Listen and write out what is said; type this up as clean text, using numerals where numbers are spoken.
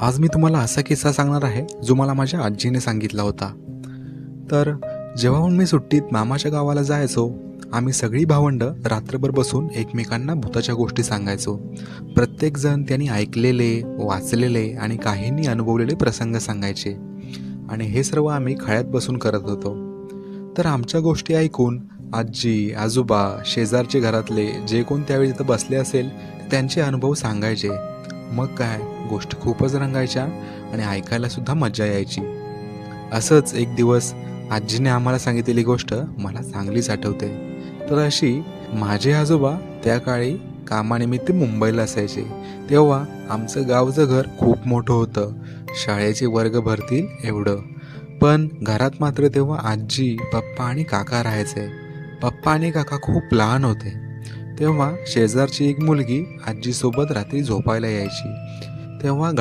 आज मी तुम्हाला असा किस्सा सांगणार आहे जो मला माझ्या आजीने सांगितला होता. तर जेव्हा मी सुट्टीत मामाच्या गावाला जायचो, आम्ही सगळी भावंडं रात्रभर बसून एकमेकांना भूताच्या गोष्टी सांगायचो. प्रत्येकजण त्यांनी ऐकलेले, वाचलेले आणि काहींनी अनुभवलेले प्रसंग सांगायचे आणि हे सर्व आम्ही खळ्यात बसून करत होतो. तर आमच्या गोष्टी ऐकून आजी, आजोबा, शेजारचे घरातले जे कोण त्यावेळी तिथं बसले असेल ते त्यांचे अनुभव सांगायचे. मग काय, गोष्टी खूपच रंगायच्या आणि ऐकायला सुद्धा मजा यायची. असंच एक दिवस आजीने आम्हाला सांगितलेली गोष्ट मला चांगलीच आठवते. तर अशी, माझे आजोबा त्या काळी कामानिमित्त मुंबईला असायचे. तेव्हा आमचं गावचं घर खूप मोठं होतं, शाळेचे वर्ग भरतील एवढं. पण घरात मात्र तेव्हा आजी, पप्पा आणि काका राहायचे. पप्पा आणि काका खूप लहान होते. तेव्हा शेजारची एक मुलगी आजीसोबत रात्री झोपायला यायची. तेव्हा